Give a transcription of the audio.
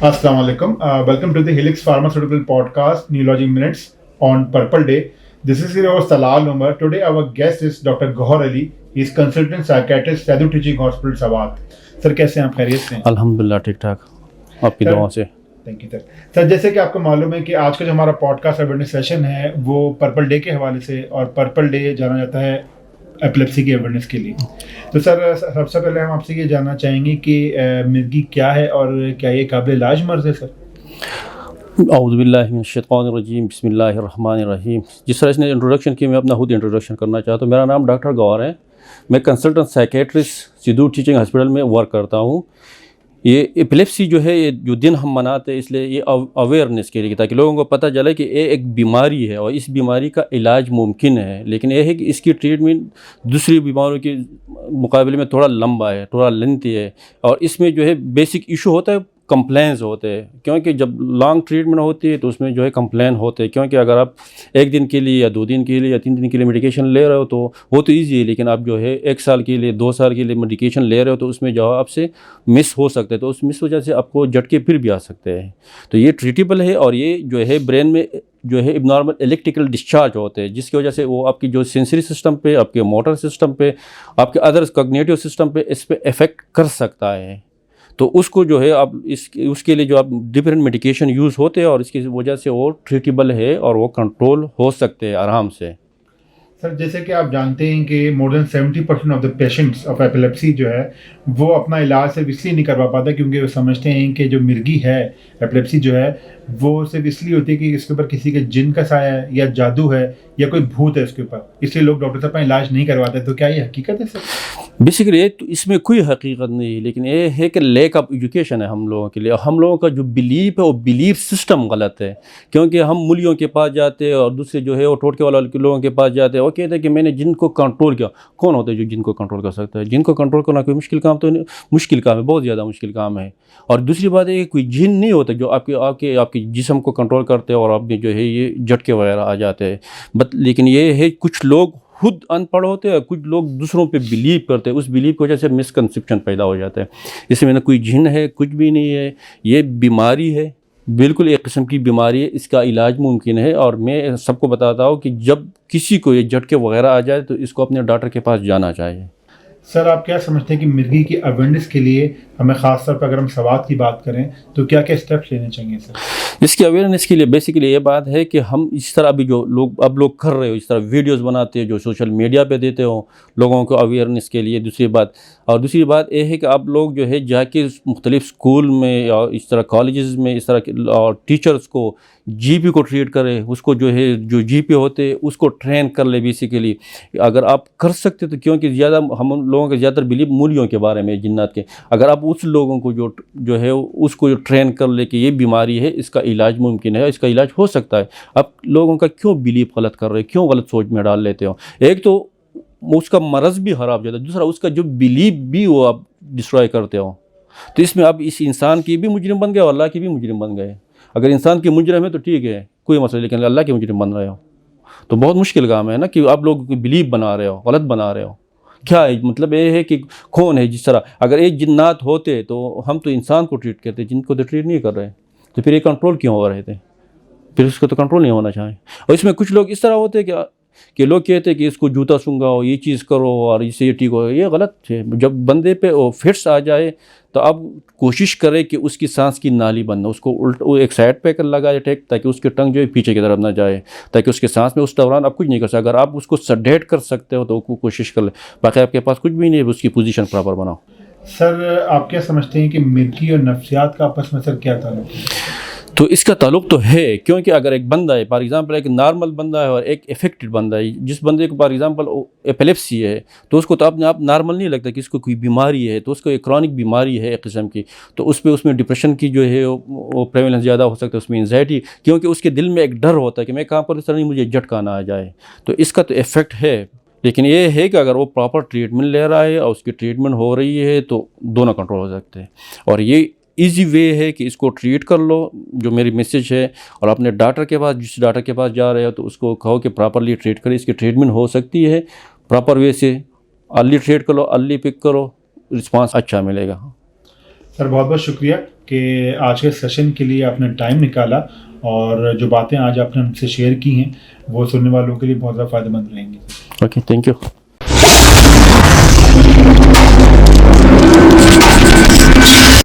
Assalamu alaikum. Welcome to the Helix Pharmaceutical Podcast, Neurology Minutes on Purple Day. This is your host Talal Umar. Today our guest is Dr. Gohar Ali. He is consultant psychiatrist, Sadhu Teaching Hospital, Sawat. Sir कैसे हैं आप? खैरियत से हैं? अल्हम्दुलिल्लाह ठीक ठाक, आपकी दुआओं से। Thank you sir. सर जैसे कि आपको मालूम है कि आज का जो हमारा पॉडकास्ट अवेयरनेस सेशन है वो पर्पल डे के हवाले से, और पर्पल डे जाना जाता है एपिलेप्सी की अवेयरनेस के लिए। तो सर सबसे पहले हम आपसे ये जानना चाहेंगे कि मिर्गी क्या है और क्या ये काबिल इलाज मर्ज़ है सर? औज़ुबिल्लाहि मिनश्शैतानिर्रजीम, बिस्मिल्लाहिर्रहमानिर्रहीम। जिस तरह इसने इंट्रोडक्शन की, मैं अपना खुद इंट्रोडक्शन करना चाहता हूँ। मेरा नाम डॉक्टर गौहर है। मैं consultant psychiatrist Sidhu teaching hospital में वर्क करता हूँ। ये एपिलेप्सी जो है, ये जो दिन हम मनाते हैं, इसलिए ये अवेयरनेस के लिए, ताकि लोगों को पता चले कि ये एक बीमारी है और इस बीमारी का इलाज मुमकिन है। लेकिन ये है कि इसकी ट्रीटमेंट दूसरी बीमारियों के मुकाबले में थोड़ा लंबा है, थोड़ा लेंथी है, और इसमें जो है बेसिक इशू होता है, कंप्लेंस होते हैं। क्योंकि जब लॉन्ग ट्रीटमेंट होती है तो उसमें जो है कंप्लेन होते हैं। क्योंकि अगर आप एक दिन के लिए या 2 दिन के लिए या 3 दिन के लिए मेडिकेशन ले रहे हो तो वो तो ईजी है, लेकिन आप जो है 1 साल के लिए 2 साल के लिए मेडिकेशन ले रहे हो तो उसमें जो है आपसे मिस हो सकते हैं। तो उस मिस वजह से आपको झटके फिर भी आ सकते हैं। तो ये ट्रीटेबल है, और ये जो है ब्रेन में जो है इब्नॉर्मल इलेक्ट्रिकल डिस्चार्ज होते हैं, जिसकी वजह से वो आपकी जो सेंसरी सिस्टम पे, आपके मोटर सिस्टम पे, आपके अदर कॉग्निटिव सिस्टम पे इस पे इफ़ेक्ट कर सकता है। तो उसको जो है आप उसके लिए जो आप डिफरेंट मेडिकेशन यूज़ होते हैं, और इसकी वजह से वो ट्रीटेबल है और वो कंट्रोल हो सकते हैं आराम से। सर जैसे कि आप जानते हैं कि more than 70% of the patients of epilepsy जो है वो अपना इलाज सिर्फ इसलिए नहीं करवा पाता क्योंकि वो समझते हैं कि जो मिर्गी है, एपिलेप्सी जो है वो सिर्फ इसलिए होती है कि इसके ऊपर किसी के जिन का साया है या जादू है या कोई भूत है इसके ऊपर, इसलिए लोग डॉक्टर साहब का इलाज नहीं करवाते। तो क्या ये हकीकत है सर? बेसिकली तो इसमें कोई हकीकत नहीं है, लेकिन ये है कि लैक ऑफ एजुकेशन है हम लोगों के लिए। हम लोगों का जो बिलीफ है वो बिलीफ सिस्टम गलत है। क्योंकि हम मूलियों के पास जाते हैं और दूसरे जो है वो टोटके वाले के लोगों के पास जाते हैं, वो कहते हैं कि मैंने जिन को कंट्रोल किया। कौन होता है जो जिन को कंट्रोल कर सकता है? जिन को कंट्रोल करना कोई मुश्किल काम तो नहीं, मुश्किल काम है, बहुत ज़्यादा मुश्किल काम है। और दूसरी बात है कि कोई जिन नहीं होता जो आपके जिस्म को कंट्रोल करते हैं और आपने जो है ये झटके वगैरह आ जाते हैं। लेकिन ये है कुछ लोग खुद अनपढ़ होते हैं, कुछ लोग दूसरों पे बिलीव करते हैं, उस बिलीव की वजह से मिसकंसेप्शन पैदा हो जाता है। इसमें ना कोई जिन है, कुछ भी नहीं है, ये बीमारी है, बिल्कुल एक किस्म की बीमारी है। इसका इलाज मुमकिन है, और मैं सबको बताता हूँ कि जब किसी को ये झटके वगैरह आ जाए तो इसको अपने डॉक्टर के पास जाना चाहिए। सर आप क्या समझते हैं कि मिर्गी की अवेयरनेस के लिए हमें ख़ास तौर पर अगर हम सवात की बात करें तो क्या क्या स्टेप्स लेने चाहिए सर? इसकी अवेयरनेस के लिए बेसिकली ये बात है कि हम इस तरह अभी जो लोग कर रहे हो, इस तरह वीडियोस बनाते हैं जो सोशल मीडिया पे देते हो लोगों को अवेयरनेस के लिए। दूसरी बात ये है कि आप लोग जो है जाके मुख्तलिफ स्कूल में और इस तरह कॉलेजेस में इस तरह और टीचर्स को जीपी को ट्रीट करें, उसको जो है जो जीपी होते हैं उसको ट्रेन कर ले बेसिकली। अगर आप कर सकते तो, क्योंकि ज़्यादा हम लोगों के ज़्यादातर बिलीव मूलियों के बारे में, जिन्नात के, अगर आप उस लोगों को जो है उसको ट्रेन कर ले कि ये बीमारी है, इसका इलाज मुमकिन है, इसका इलाज हो सकता है। आप लोगों का क्यों बिलीव गलत कर रहे हो, क्यों गलत सोच में डाल लेते हो? एक तो उसका मरज़ भी ख़राब जाता है, दूसरा उसका जो बिलीव भी वो आप डिस्ट्रॉय करते हो। तो इसमें आप इस इंसान की भी मुजरिम बन गए और अल्लाह की भी मुजरिम बन गए। अगर इंसान की मुजरिम है तो ठीक है, कोई मसला, लेकिन अल्लाह के मुजरिम बन रहे हो तो बहुत मुश्किल काम है ना, कि आप लोग बिलीव बना रहे हो, गलत बना रहे हो। क्या है मतलब? ये है कि कौन है? जिस तरह अगर एक जिन्नात होते तो हम तो इंसान को ट्रीट करते, जिनको तो ट्रीट नहीं कर रहे, तो फिर ये कंट्रोल क्यों हो रहे थे? फिर उसको तो कंट्रोल नहीं होना चाहिए। और इसमें कुछ लोग इस तरह होते हैं कि लोग कहते हैं कि इसको जूता सूंघाओ, ये चीज़ करो और इससे ये ठीक हो। ये गलत है। जब बंदे पे वो फिट्स आ जाए तो आप कोशिश करें कि उसकी सांस की नाली बंद हो, उसको वो एक साइड पे कर लगाए टेक, ताकि उसकी टंग जो है पीछे की तरफ ना जाए, ताकि उसके सांस में उस दौरान आप कुछ नहीं कर सकते। अगर आप उसको सडेट कर सकते हो तो कोशिश कर ले, बाकी आपके पास कुछ भी नहीं है, उसकी पोजीशन प्रॉपर बनाओ। सर आप क्या समझते हैं कि मिर्गी और नफ्सियात का आपस में सर क्या ताल्लुक है? तो इसका ताल्लुक तो है, क्योंकि अगर एक बंदा है, फॉर एग्जांपल एक नॉर्मल बंदा है और एक इफेक्टेड बंदा है, जिस बंदे को फॉर एग्जांपल एपिलेप्सी है तो उसको तो अपने आप नॉर्मल नहीं लगता कि इसको कोई बीमारी है, तो उसको एक क्रॉनिक बीमारी है एक किस्म की, तो उसमें डिप्रेशन की जो है वो प्रेवलेंस ज़्यादा हो सकता है, उसमें एंजाइटी, क्योंकि उसके दिल में एक डर होता है कि मैं कहाँ पर इस तरह नहीं मुझे झटका ना आ जाए। तो इसका तो इफेक्ट है। लेकिन ये है कि अगर वो प्रॉपर ट्रीटमेंट ले रहा है और उसकी ट्रीटमेंट हो रही है तो दोनों कंट्रोल हो सकते हैं। और ये इजी वे है कि इसको ट्रीट कर लो, जो मेरी मैसेज है। और अपने डॉक्टर के पास, जिस डॉक्टर के पास जा रहे हो तो उसको कहो कि प्रॉपरली ट्रीट करें, इसकी ट्रीटमेंट हो सकती है प्रॉपर वे से। अर्ली ट्रीट करो, अर्ली पिक करो, रिस्पांस अच्छा मिलेगा। सर बहुत बहुत शुक्रिया। کہ آج کے سیشن کے لیے آپ نے ٹائم نکالا اور جو باتیں آج آپ نے ہم سے شیئر کی ہیں وہ سننے والوں کے لیے بہت زیادہ فائدہ مند رہیں گی. Okay, thank you.